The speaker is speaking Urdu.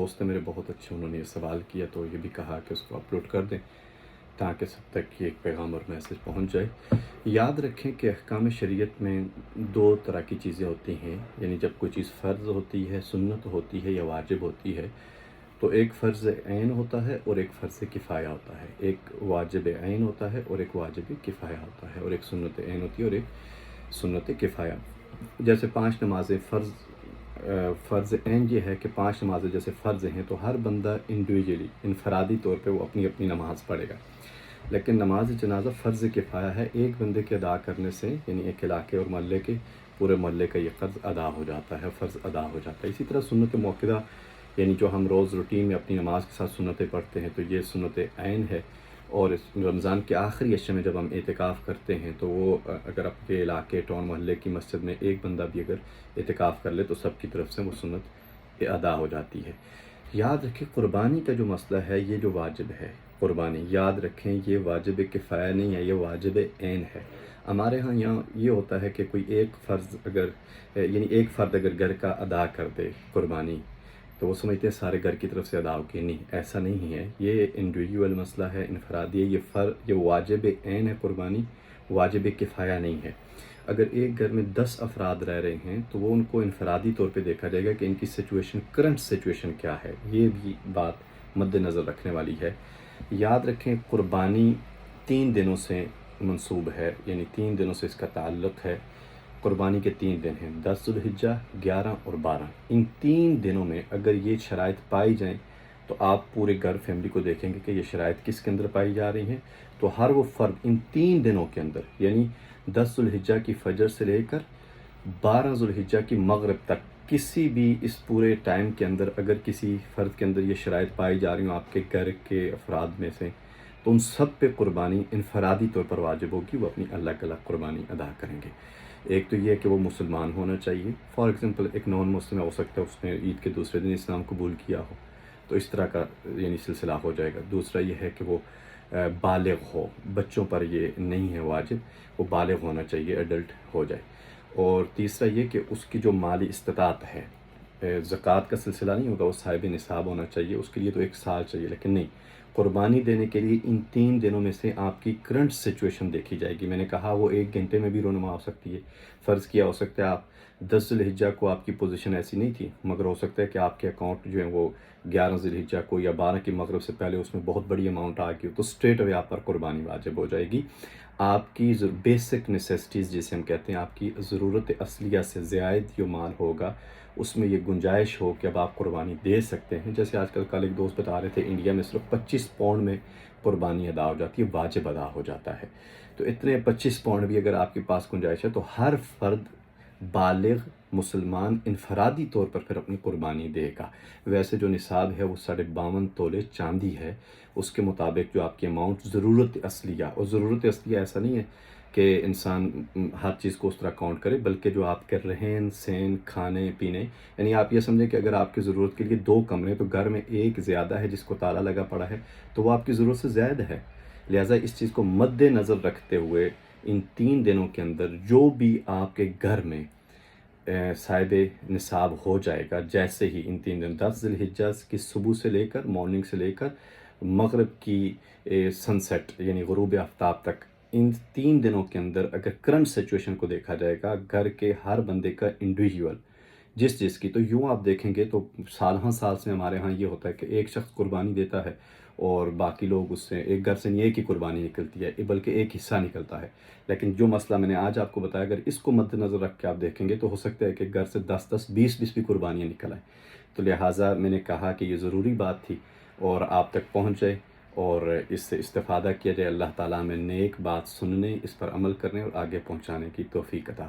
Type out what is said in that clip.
دوست میرے بہت اچھے، انہوں نے یہ سوال کیا تو یہ بھی کہا کہ اس کو اپلوڈ کر دیں تاکہ سب تک یہ ایک پیغام اور میسج پہنچ جائے۔ یاد رکھیں کہ احکام شریعت میں دو طرح کی چیزیں ہوتی ہیں، یعنی جب کوئی چیز فرض ہوتی ہے، سنت ہوتی ہے یا واجب ہوتی ہے، تو ایک فرض عین ہوتا ہے اور ایک فرض کفایہ ہوتا ہے۔ ایک واجب عین ہوتا ہے اور ایک واجب کفایہ ہوتا ہے، اور ایک سنت عین ہوتی ہے اور ایک سنت کفایہ۔ جیسے 5 نمازیں فرض عین یہ ہے کہ 5 نمازیں جیسے فرض ہیں تو ہر بندہ انڈیویجولی انفرادی طور پہ وہ اپنی اپنی نماز پڑھے گا، لیکن نماز جنازہ فرض کفایہ ہے، ایک بندے کے ادا کرنے سے یعنی ایک علاقے اور محلے کے پورے محلے کا یہ قرض ادا ہو جاتا ہے، فرض ادا ہو جاتا ہے۔ اسی طرح سنت موقعہ یعنی جو ہم روز روٹین میں اپنی نماز کے ساتھ سنتیں پڑھتے ہیں تو یہ سنت عین ہے، اور اس رمضان کے آخری عشرے میں جب ہم اعتکاف کرتے ہیں تو وہ اگر اپنے علاقے ٹاؤن محلے کی مسجد میں ایک بندہ بھی اگر اعتکاف کر لے تو سب کی طرف سے وہ سنت ادا ہو جاتی ہے۔ یاد رکھیں قربانی کا جو مسئلہ ہے، یہ جو واجب ہے قربانی، یاد رکھیں یہ واجب کفایہ نہیں ہے، یہ واجب عین ہے۔ ہمارے ہاں یہاں یہ ہوتا ہے کہ کوئی ایک فرد اگر گھر کا ادا کر دے قربانی تو وہ سمجھتے ہیں سارے گھر کی طرف سے ادا ہو کے، نہیں، ایسا نہیں ہے، یہ انڈیویجول مسئلہ ہے، انفرادی ہے، یہ واجب عین ہے قربانی، واجب کفایہ نہیں ہے۔ اگر ایک گھر میں 10 افراد رہ رہے ہیں تو وہ ان کو انفرادی طور پہ دیکھا جائے گا کہ ان کی کرنٹ سچویشن کیا ہے، یہ بھی بات مد نظر رکھنے والی ہے۔ یاد رکھیں قربانی 3 دنوں سے منسوب ہے، یعنی 3 دنوں سے اس کا تعلق ہے۔ قربانی کے 3 دن ہیں، 10 ذو الحجہ، 11 اور 12۔ ان 3 دنوں میں اگر یہ شرائط پائی جائیں تو آپ پورے گھر فیملی کو دیکھیں گے کہ یہ شرائط کس کے اندر پائی جا رہی ہیں، تو ہر وہ فرد ان 3 دنوں کے اندر یعنی 10 ذو الحجہ کی فجر سے لے کر 12 ذو الحجہ کی مغرب تک کسی بھی اس پورے ٹائم کے اندر اگر کسی فرد کے اندر یہ شرائط پائی جا رہی ہوں آپ کے گھر کے افراد میں سے، تو ان سب پہ قربانی انفرادی طور پر واجب ہوگی، وہ اپنی الگ الگ قربانی ادا کریں گے۔ ایک تو یہ ہے کہ وہ مسلمان ہونا چاہیے، فار ایگزامپل ایک نان مسلم ہو سکتا ہے اس نے عید کے دوسرے دن اسلام قبول کیا ہو، تو اس طرح کا یعنی سلسلہ ہو جائے گا۔ دوسرا یہ ہے کہ وہ بالغ ہو، بچوں پر یہ نہیں ہے واجب، وہ بالغ ہونا چاہیے، ایڈلٹ ہو جائے۔ اور تیسرا یہ کہ اس کی جو مالی استطاعت ہے، زکوٰۃ کا سلسلہ نہیں ہوگا، وہ صاحب نصاب ہونا چاہیے، اس کے لیے تو 1 سال چاہیے، لیکن نہیں، قربانی دینے کے لیے ان 3 دنوں میں سے آپ کی کرنٹ سچویشن دیکھی جائے گی۔ میں نے کہا وہ 1 گھنٹے میں بھی رونما ہو سکتی ہے، فرض کیا ہو سکتا ہے آپ 10 ذو الحجہ کو آپ کی پوزیشن ایسی نہیں تھی، مگر ہو سکتا ہے کہ آپ کے اکاؤنٹ جو ہیں وہ 11 ذو الحجہ کو یا 12 کی مغرب سے پہلے اس میں بہت بڑی اماؤنٹ آ گئی ہو، تو اسٹریٹ اوے آپ پر قربانی واجب ہو جائے گی۔ آپ کی بیسک نیسیسٹیز جسے ہم کہتے ہیں، آپ کی ضرورت اصلیہ سے زائد جو مال ہوگا اس میں یہ گنجائش ہو کہ اب آپ قربانی دے سکتے ہیں۔ جیسے آج کل ایک دوست بتا رہے تھے انڈیا میں صرف 25 پاؤنڈ میں قربانی ادا ہو جاتی ہے، واجب ادا ہو جاتا ہے۔ تو اتنے 25 پاؤنڈ بھی اگر آپ کے پاس گنجائش ہے تو ہر فرد بالغ مسلمان انفرادی طور پر پھر اپنی قربانی دے گا۔ ویسے جو نصاب ہے وہ 52.5 تولے چاندی ہے، اس کے مطابق جو آپ کی اماؤنٹ ضرورت اصلیہ، اور ضرورت اصلیہ ایسا نہیں ہے کہ انسان ہر چیز کو اس طرح کاؤنٹ کرے، بلکہ جو آپ کے رہن سہن، کھانے پینے، یعنی آپ یہ سمجھیں کہ اگر آپ کی ضرورت کے لیے 2 کمرے تو گھر میں ایک زیادہ ہے جس کو تالا لگا پڑا ہے تو وہ آپ کی ضرورت سے زائد ہے، لہٰذا اس چیز کو مد نظر رکھتے ہوئے ان 3 دنوں کے اندر جو بھی آپ کے گھر میں صاحب نصاب ہو جائے گا، جیسے ہی ان 3 دن 10 ذی الحجہ کی صبح سے لے کر مارننگ سے لے کر مغرب کی سن سیٹ یعنی غروب آفتاب تک، ان 3 دنوں کے اندر اگر کرنٹ سچویشن کو دیکھا جائے گا گھر کے ہر بندے کا انڈیویجول جس کی، تو یوں آپ دیکھیں گے تو سال سے ہمارے ہاں یہ ہوتا ہے کہ ایک شخص قربانی دیتا ہے اور باقی لوگ اس سے ایک گھر سے نہیں، ایک ہی قربانی نکلتی ہے بلکہ ایک حصہ نکلتا ہے۔ لیکن جو مسئلہ میں نے آج آپ کو بتایا، اگر اس کو مد نظر رکھ کے آپ دیکھیں گے تو ہو سکتا ہے کہ گھر سے 10 20 بھی قربانیاں نکل آئیں۔ تو لہٰذا میں نے کہا کہ یہ ضروری بات تھی اور آپ تک پہنچ جائے اور اس سے استفادہ کیا جائے۔ اللہ تعالیٰ میں نیک بات سننے، اس پر عمل کرنے اور آگے پہنچانے کی توفیق عطا